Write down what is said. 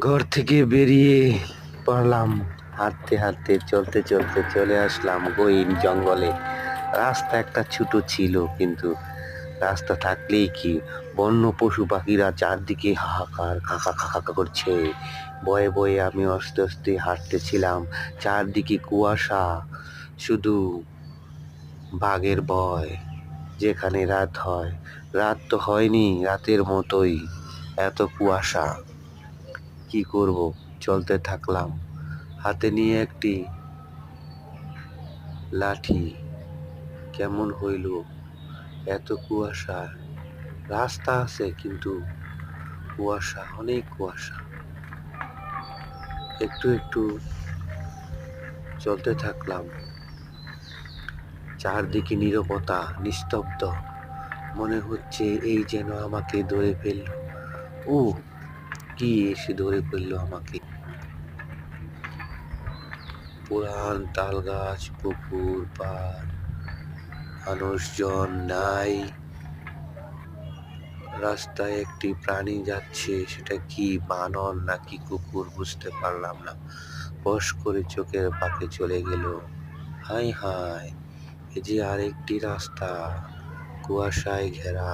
ঘর থেকে বেরিয়ে পড়লাম, হাঁটতে হাঁটতে চলতে চলতে চলে আসলাম গহীন জঙ্গলে। রাস্তা একটা ছোট ছিল, কিন্তু রাস্তা থাকলেই কি, বন্য পশু পাখিরা চারদিকে হাহাকার খাকা খাকা করছে। বয়ে বয়ে আমি আস্তে আস্তে হাঁটতেছিলাম, চারদিকে কুয়াশা, শুধু বাঘের ভয়। যেখানে রাত হয়, রাত তো হয়নি, রাতের মতোই এত কুয়াশা। কি করব, চলতে থাকলাম, হাতে নিয়ে একটি লাঠি। কেমন হইল, এত কুয়াশা, রাস্তা আছে কিন্তু কুয়াশা, অনেক কুয়াশা। একটু একটু চলতে থাকলাম, চারদিকে নীরবতা, নিস্তব্ধ। মনে হচ্ছে এই যেন আমাকে ধরে ফেলল। ও, কি এসে ধরে ফেললো আমাকে! পুরান তাল গাছ, পুকুর পাড়, মানুষজন নাই। রাস্তায় একটি প্রাণী যাচ্ছে, সেটা কি বানর নাকি কুকুর বুঝতে পারলাম না। ফস করে চোখের পাকে চলে গেল। হায় হায়, এ যে আরেকটি রাস্তা, কুয়াশায় ঘেরা।